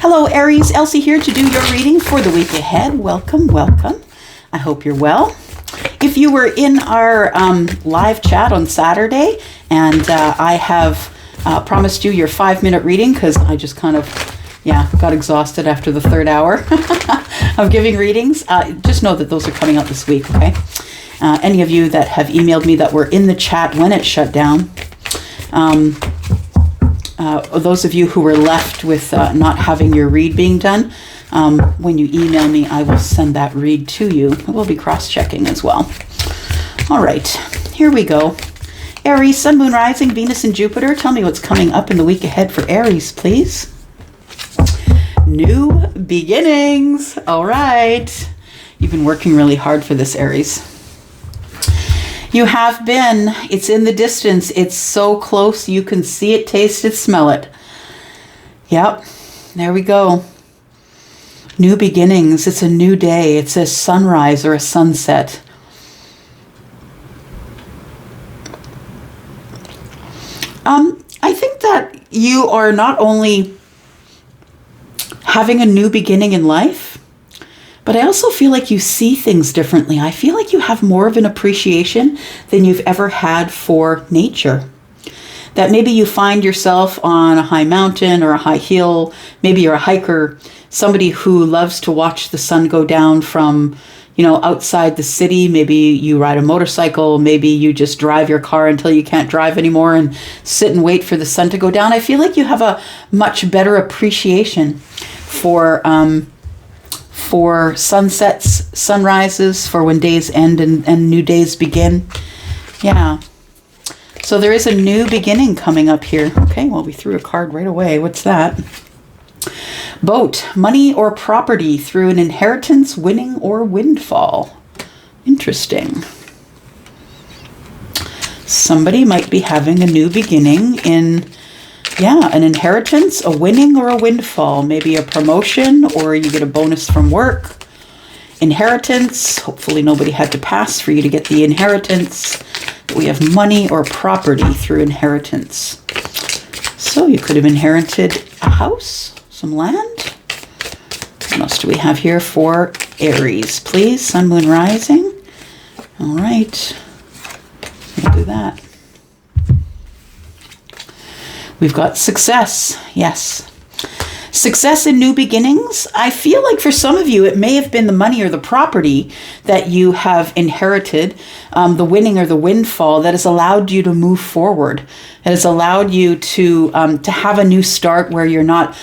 Hello, Aries. Elsie here to do your reading for the week ahead. Welcome, welcome. I hope you're well. If you were in our live chat on Saturday, and I have promised you your 5-minute reading because I just kind of, got exhausted after the third hour of giving readings. Just know that those are coming out this week, okay? Any of you that have emailed me that were in the chat when it shut down, those of you who were left with not having your read being done, when you email me, I will send that read to you. We'll be cross-checking as well. All right, here we go. Aries, Sun, Moon, Rising, Venus, and Jupiter. Tell me what's coming up in the week ahead for Aries, please. New beginnings. All right. You've been working really hard for this, Aries. You have been. It's in the distance. It's so close. You can see it, taste it, smell it. Yep. There we go. New beginnings. It's a new day. It's a sunrise or a sunset. I think that you are not only having a new beginning in life, but I also feel like you see things differently. I feel like you have more of an appreciation than you've ever had for nature. That maybe you find yourself on a high mountain or a high hill. Maybe you're a hiker, somebody who loves to watch the sun go down from, outside the city. Maybe you ride a motorcycle. Maybe you just drive your car until you can't drive anymore and sit and wait for the sun to go down. I feel like you have a much better appreciation for sunsets, sunrises, for when days end and new days begin. Yeah. So there is a new beginning coming up here. Okay, well, we threw a card right away. What's that? Boat, money or property through an inheritance, winning or windfall. Interesting. Somebody might be having a new beginning in, an inheritance, a winning or a windfall. Maybe a promotion, or you get a bonus from work. Inheritance, hopefully nobody had to pass for you to get the inheritance. We have money or property through inheritance. So you could have inherited a house, some land. What else do we have here for Aries? Please, Sun, Moon, Rising. All right. We'll do that. We've got success. Yes. Success in new beginnings. I feel like for some of you, it may have been the money or the property that you have inherited, the winning or the windfall that has allowed you to move forward. It has allowed you to have a new start where you're not,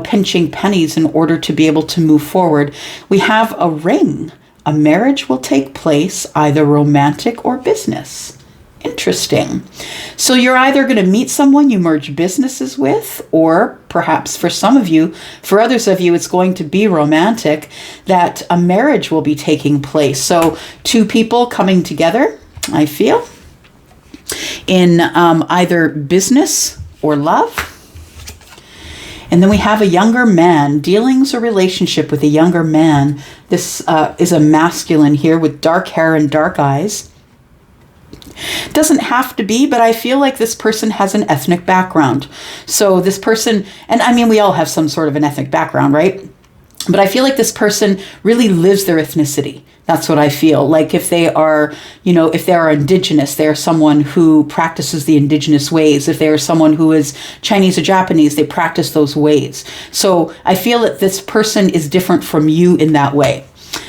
pinching pennies in order to be able to move forward. We have a ring. A marriage will take place, either romantic or business. Interesting. So you're either going to meet someone you merge businesses with, or perhaps for some of you, for others of you, it's going to be romantic, that a marriage will be taking place. So two people coming together, I feel, in either business or love. And then we have a younger man, dealings or relationship with a younger man. This is a masculine here with dark hair and dark eyes. Doesn't have to be, but I feel like this person has an ethnic background. So this person, and I mean, we all have some sort of an ethnic background, right? But I feel like this person really lives their ethnicity. That's what I feel. Like if they are, if they are indigenous, they are someone who practices the indigenous ways. If they are someone who is Chinese or Japanese, they practice those ways. So I feel that this person is different from you in that way.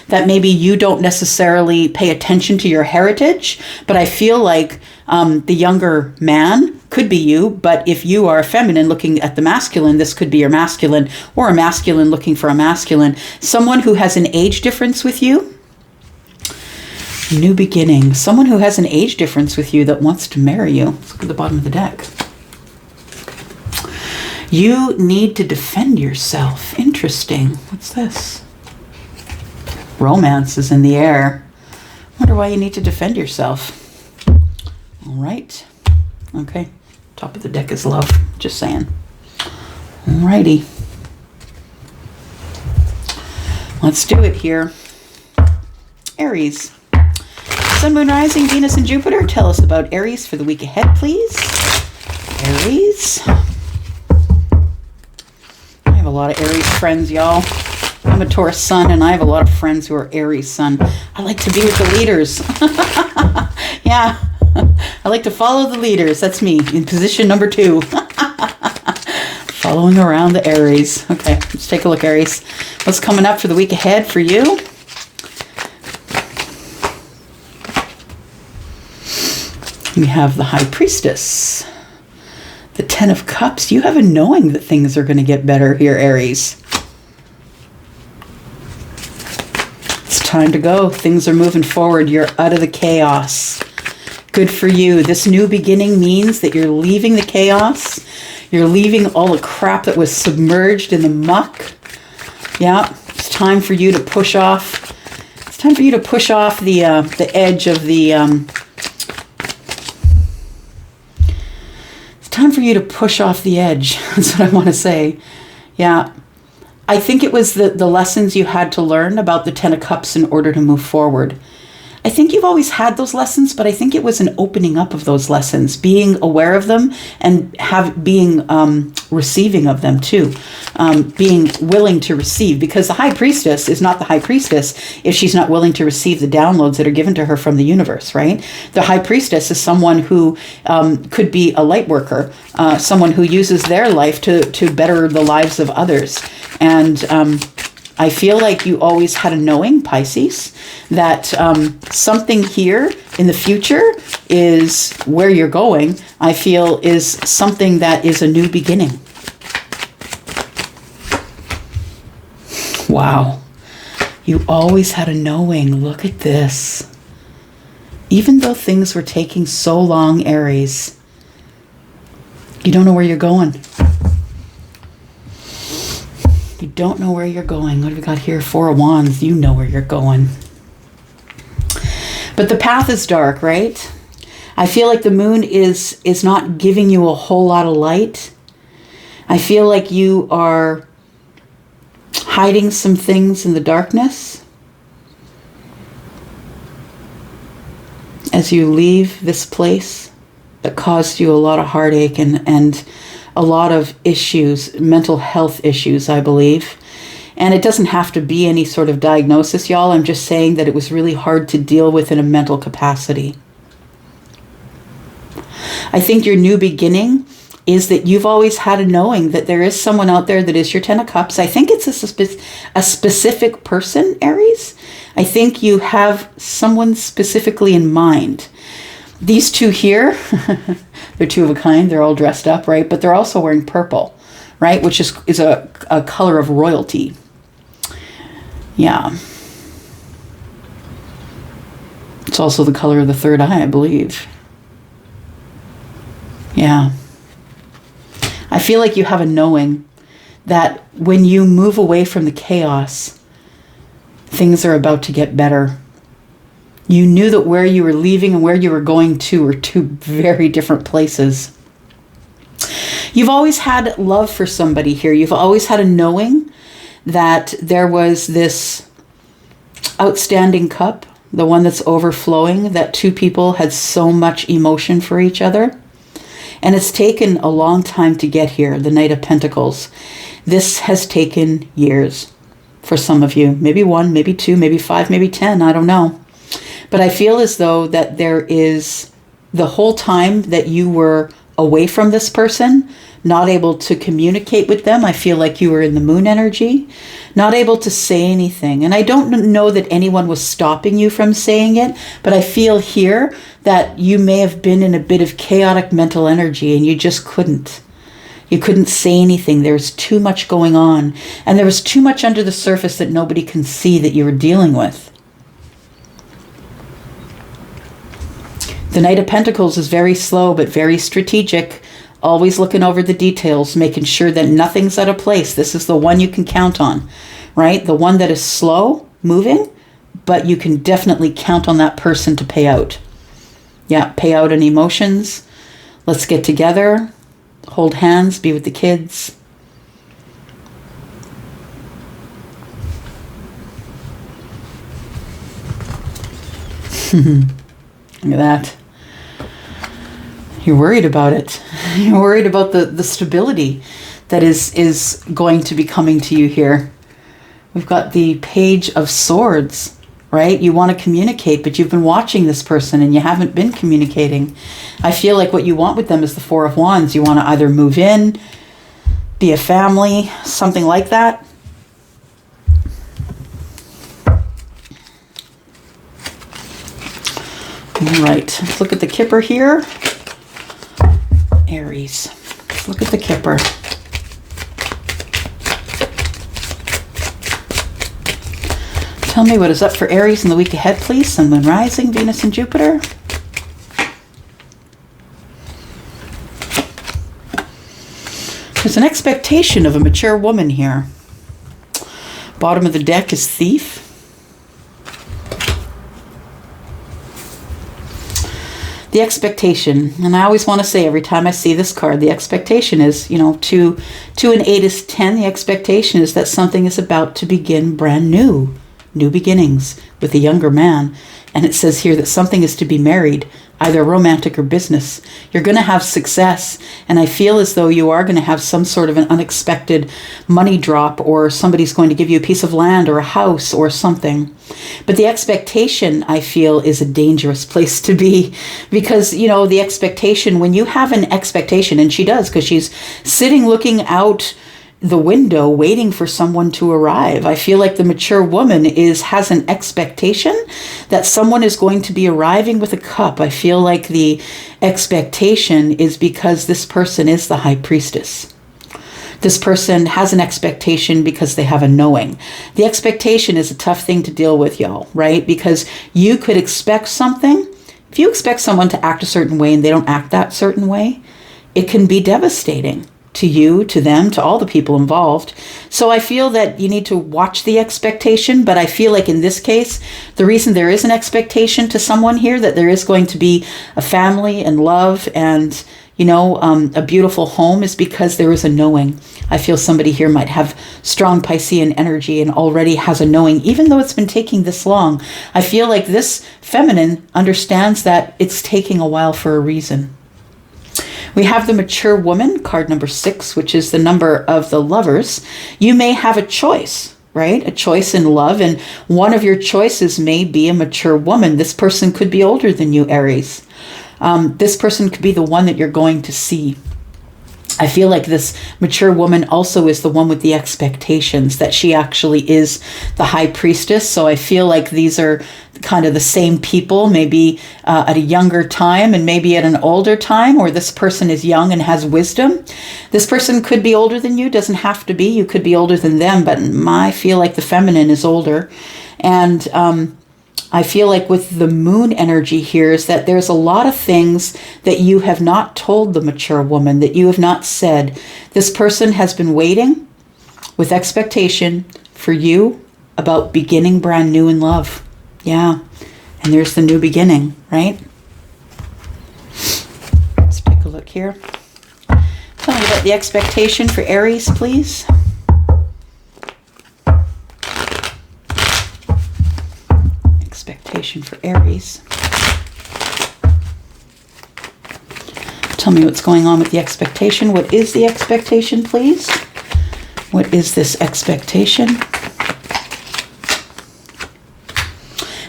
That maybe you don't necessarily pay attention to your heritage, but I feel like the younger man could be you, but if you are a feminine looking at the masculine, this could be your masculine, or a masculine looking for a masculine. Someone who has an age difference with you. New beginning. Someone who has an age difference with you that wants to marry you. Let's look at the bottom of the deck. You need to defend yourself. Interesting. What's this? Romance is in the air. Wonder why you need to defend yourself. All right. Okay. Top of the deck is love. Just saying. All righty. Let's do it here. Aries. Sun, Moon, Rising, Venus, and Jupiter. Tell us about Aries for the week ahead, please. Aries. I have a lot of Aries friends, y'all. I'm a Taurus sun, and I have a lot of friends who are Aries sun. I like to be with the leaders. Yeah. I like to follow the leaders. That's me in position number 2. Following around the Aries. Okay, let's take a look, Aries. What's coming up for the week ahead for you? We have the High Priestess. The 10 of Cups. You have a knowing that things are going to get better here, Aries. It's time to go. Things are moving forward. You're out of the chaos. Good for you. This new beginning means that you're leaving the chaos. You're leaving all the crap that was submerged in the muck. Yeah, it's time for you to push off. It's time for you to push off the edge of the. It's time for you to push off the edge. That's what I want to say. Yeah. I think it was the lessons you had to learn about the 10 of Cups in order to move forward. I think you've always had those lessons, but I think it was an opening up of those lessons, being aware of them and being receiving of them too, being willing to receive, because the High Priestess is not the High Priestess if she's not willing to receive the downloads that are given to her from the universe, right? The High Priestess is someone who could be a light worker, someone who uses their life to better the lives of others. And I feel like you always had a knowing, Pisces, that something here in the future is where you're going. I feel is something that is a new beginning. Wow. You always had a knowing. Look at this. Even though things were taking so long, Aries, you don't know where you're going. You don't know where you're going. What have we got here? 4 of Wands. You know where you're going. But the path is dark, right? I feel like the moon is not giving you a whole lot of light. I feel like you are hiding some things in the darkness as you leave this place that caused you a lot of heartache and a lot of issues, mental health issues, I believe. And it doesn't have to be any sort of diagnosis, y'all. I'm just saying that it was really hard to deal with in a mental capacity. I think your new beginning is that you've always had a knowing that there is someone out there that is your 10 of Cups. I think it's a specific person, Aries. I think you have someone specifically in mind. These two here, they're 2 of a kind. They're all dressed up, right? But they're also wearing purple, right? Which is a color of royalty. Yeah. It's also the color of the third eye, I believe. Yeah. I feel like you have a knowing that when you move away from the chaos, things are about to get better. You knew that where you were leaving and where you were going to were 2 very different places. You've always had love for somebody here. You've always had a knowing that there was this outstanding cup, the one that's overflowing, that 2 people had so much emotion for each other. And it's taken a long time to get here, the Knight of Pentacles. This has taken years for some of you. Maybe 1, maybe 2, maybe 5, maybe 10, I don't know. But I feel as though that there is the whole time that you were away from this person, not able to communicate with them. I feel like you were in the moon energy, not able to say anything. And I don't know that anyone was stopping you from saying it, but I feel here that you may have been in a bit of chaotic mental energy and you just couldn't. You couldn't say anything. There was too much going on. And there was too much under the surface that nobody can see that you were dealing with. The Knight of Pentacles is very slow, but very strategic, always looking over the details, making sure that nothing's out of place. This is the one you can count on, right? The one that is slow moving, but you can definitely count on that person to pay out. Yeah, pay out on emotions. Let's get together, hold hands, be with the kids. Look at that. You're worried about it. You're worried about the stability, that is going to be coming to you here. We've got the Page of Swords, right? You want to communicate, but you've been watching this person and you haven't been communicating. I feel like what you want with them is the Four of Wands. You want to either move in, be a family, something like that. All right, let's look at the Kipper here. Aries. Let's look at the Kipper. Tell me what is up for Aries in the week ahead, please. Sun, Moon, Rising, Venus, and Jupiter. There's an expectation of a mature woman here. Bottom of the deck is Thief. The expectation, and I always want to say every time I see this card, the expectation is, 2 and 8 is 10. The expectation is that something is about to begin brand new. New beginnings with a younger man. And it says here that something is to be married, either romantic or business. You're going to have success. And I feel as though you are going to have some sort of an unexpected money drop, or somebody's going to give you a piece of land or a house or something. But the expectation, I feel, is a dangerous place to be, because, the expectation, when you have an expectation, and she does, because she's sitting looking out the window waiting for someone to arrive. I feel like the mature woman has an expectation that someone is going to be arriving with a cup. I feel like the expectation is because this person is the High Priestess. This person has an expectation because they have a knowing. The expectation is a tough thing to deal with, y'all, right? Because you could expect something. If you expect someone to act a certain way and they don't act that certain way, it can be devastating to you, to them, to all the people involved. So I feel that you need to watch the expectation, but I feel like in this case, the reason there is an expectation to someone here, that there is going to be a family and love and, a beautiful home, is because there is a knowing. I feel somebody here might have strong Piscean energy and already has a knowing, even though it's been taking this long. I feel like this feminine understands that it's taking a while for a reason. We have the Mature Woman, card number 6, which is the number of the Lovers. You may have a choice, right? A choice in love, and one of your choices may be a mature woman. This person could be older than you, Aries. This person could be the one that you're going to see. I feel like this mature woman also is the one with the expectations, that she actually is the High Priestess. So I feel like these are kind of the same people, maybe at a younger time and maybe at an older time, or this person is young and has wisdom. This person could be older than you, doesn't have to be. You could be older than them, but I feel like the feminine is older. And I feel like with the moon energy here is that there's a lot of things that you have not told the mature woman, that you have not said. This person has been waiting with expectation for you about beginning brand new in love. Yeah. And there's the new beginning, right? Let's take a look here. Tell me about the expectation for Aries, please. Expectation for Aries. Tell me what's going on with the expectation. What is the expectation, please? What is this expectation?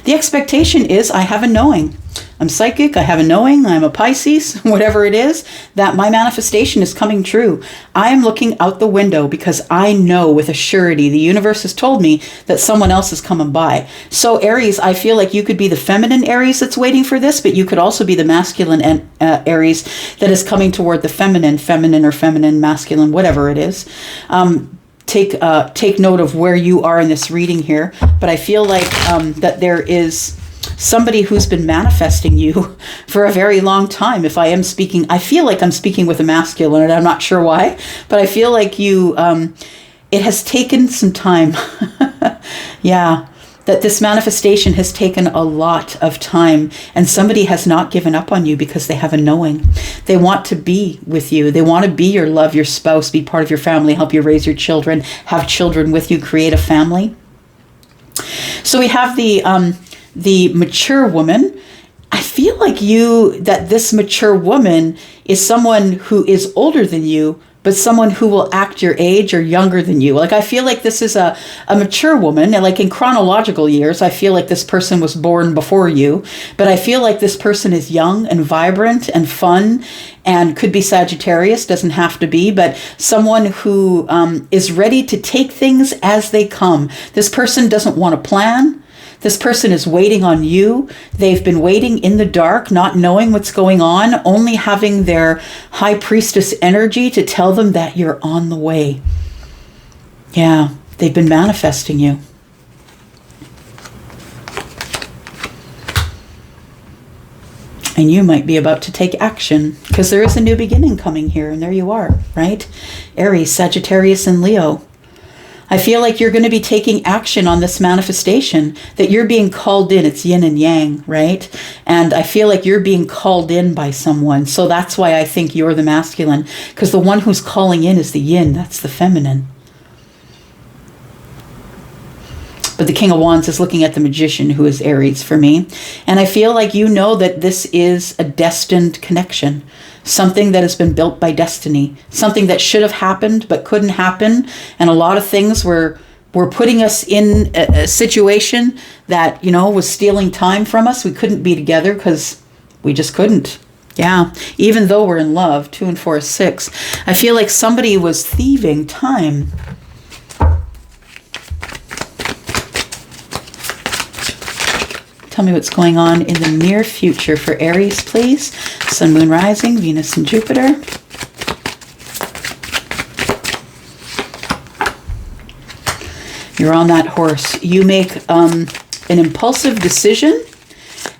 The expectation is, I have a knowing. I'm psychic, I have a knowing, I'm a Pisces, whatever it is, that my manifestation is coming true. I am looking out the window because I know with a surety, the universe has told me that someone else is coming by. So Aries, I feel like you could be the feminine Aries that's waiting for this, but you could also be the masculine Aries that is coming toward the feminine or feminine, masculine, whatever it is. Take note of where you are in this reading here, but I feel like that there is somebody who's been manifesting you for a very long time. If I am speaking, I feel like I'm speaking with a masculine, and I'm not sure why, but I feel like you, it has taken some time. Yeah, that this manifestation has taken a lot of time, and somebody has not given up on you because they have a knowing. They want to be with you. They want to be your love, your spouse, be part of your family, help you raise your children, have children with you, create a family. So we have the mature woman. I feel like that this mature woman is someone who is older than you, but someone who will act your age or younger than you. Like, I feel like this is a mature woman, and like in chronological years, I feel like this person was born before you, but I feel like this person is young and vibrant and fun, and could be Sagittarius, doesn't have to be, but someone who is ready to take things as they come. This person doesn't want to plan. This person is waiting on you. They've been waiting in the dark, not knowing what's going on, only having their high priestess energy to tell them that you're on the way. Yeah, they've been manifesting you. And you might be about to take action, because there is a new beginning coming here, and there you are, right? Aries, Sagittarius, and Leo. I feel like you're going to be taking action on this manifestation, that you're being called in. It's yin and yang, right? And I feel like you're being called in by someone. So that's why I think you're the masculine, because the one who's calling in is the yin. That's the feminine. But the King of Wands is looking at the Magician, who is Aries for me. And I feel like you know that this is a destined connection. Something that has been built by destiny. Something that should have happened but couldn't happen. And a lot of things were putting us in a situation that, you know, was stealing time from us. We couldn't be together because we just couldn't. Yeah, even though we're in love. 2 and 4 is 6. I feel like somebody was thieving time. Tell me what's going on in the near future for Aries, please. Sun, Moon, Rising, Venus, and Jupiter. You're on that horse. You make an impulsive decision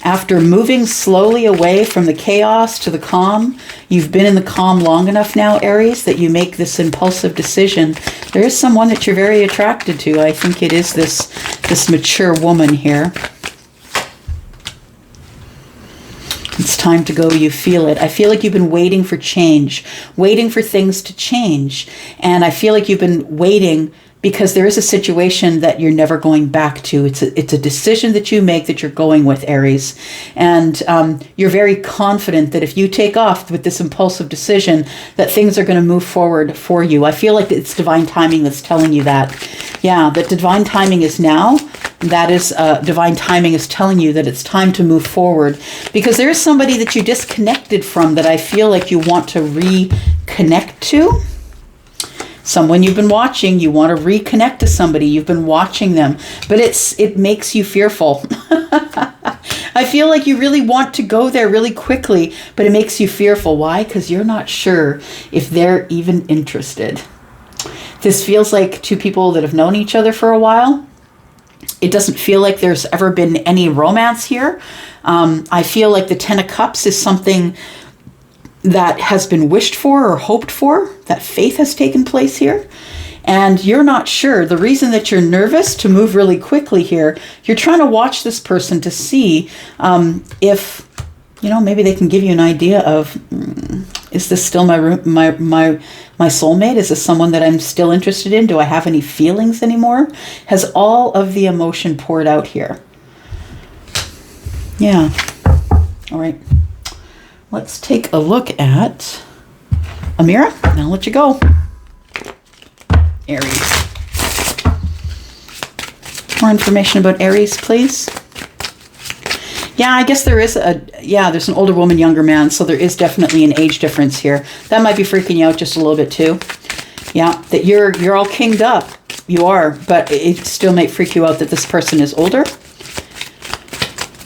after moving slowly away from the chaos to the calm. You've been in the calm long enough now, Aries, that you make this impulsive decision. There is someone that you're very attracted to. I think it is this mature woman here. It's time to go. You feel it. I feel like you've been waiting for change, waiting for things to change. And I feel like you've been waiting because there is a situation that you're never going back to. It's a decision that you make that you're going with, Aries. And you're very confident that if you take off with this impulsive decision, that things are going to move forward for you. I feel like it's divine timing that's telling you that. Yeah, that divine timing is now. That is, divine timing is telling you that it's time to move forward, because there is somebody that you disconnected from that I feel like you want to reconnect to. Someone you've been watching, you want to reconnect to somebody. You've been watching them, but it makes you fearful. I feel like you really want to go there really quickly, but it makes you fearful. Why? Because you're not sure if they're even interested. This feels like two people that have known each other for a while. It doesn't feel like there's ever been any romance here. I feel like the Ten of Cups is something that has been wished for or hoped for, that faith has taken place here. And you're not sure. The reason that you're nervous to move really quickly here, you're trying to watch this person to see if, you know, maybe they can give you an idea of, is this still my soulmate? Is this someone that I'm still interested in? Do I have any feelings anymore? Has all of the emotion poured out here? Yeah. All right. Let's take a look at Amira, and I'll let you go. Aries. More information about Aries, please. Yeah, I guess there is there's an older woman, younger man, so there is definitely an age difference here. That might be freaking you out just a little bit too. Yeah, that you're all kinged up. You are, but it still might freak you out that this person is older.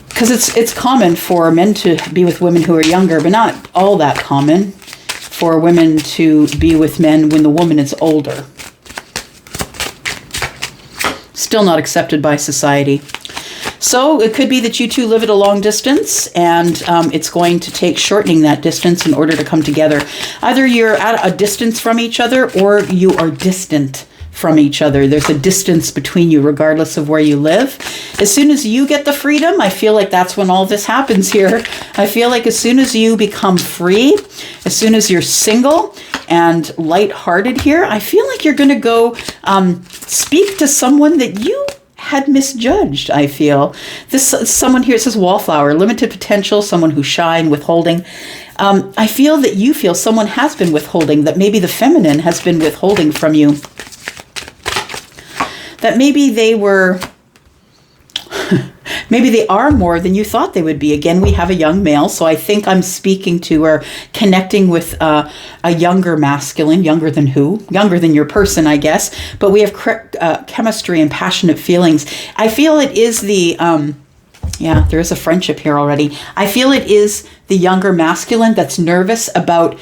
Because it's common for men to be with women who are younger, but not all that common for women to be with men when the woman is older. Still not accepted by society. So it could be that you two live at a long distance, and it's going to take shortening that distance in order to come together. Either you're at a distance from each other, or you are distant from each other. There's a distance between you regardless of where you live. As soon as you get the freedom, I feel like that's when all this happens here. I feel like as soon as you become free, as soon as you're single and lighthearted here, I feel like you're going to go speak to someone that you had misjudged. I feel this someone here, it says wallflower, limited potential, someone who's shy and withholding. I feel that you feel someone has been withholding, that maybe the feminine has been withholding from you. That maybe they were, maybe they are more than you thought they would be. Again, we have a young male, so I think I'm speaking to or connecting with a younger masculine, younger than who? Younger than your person, I guess. But we have chemistry and passionate feelings. I feel it is the, yeah, there is a friendship here already. I feel it is the younger masculine that's nervous about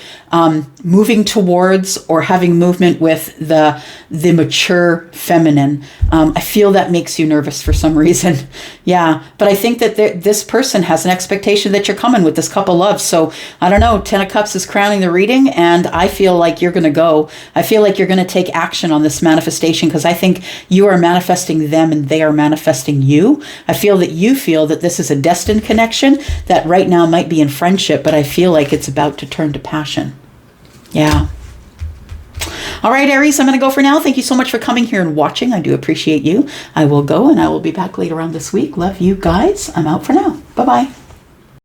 moving towards or having movement with the mature feminine. I feel that makes you nervous for some reason. Yeah, but I think that this person has an expectation that you're coming with this cup of love. So I don't know, 10 of Cups is crowning the reading, and I feel like you're going to go. I feel like you're going to take action on this manifestation, because I think you are manifesting them and they are manifesting you. I feel that you feel that this is a destined connection that right now might be in friendship, but I feel like it's about to turn to passion. Yeah. All right, Aries, I'm going to go for now. Thank you so much for coming here and watching. I do appreciate you. I will go, and I will be back later on this week. Love you guys. I'm out for now. Bye-bye.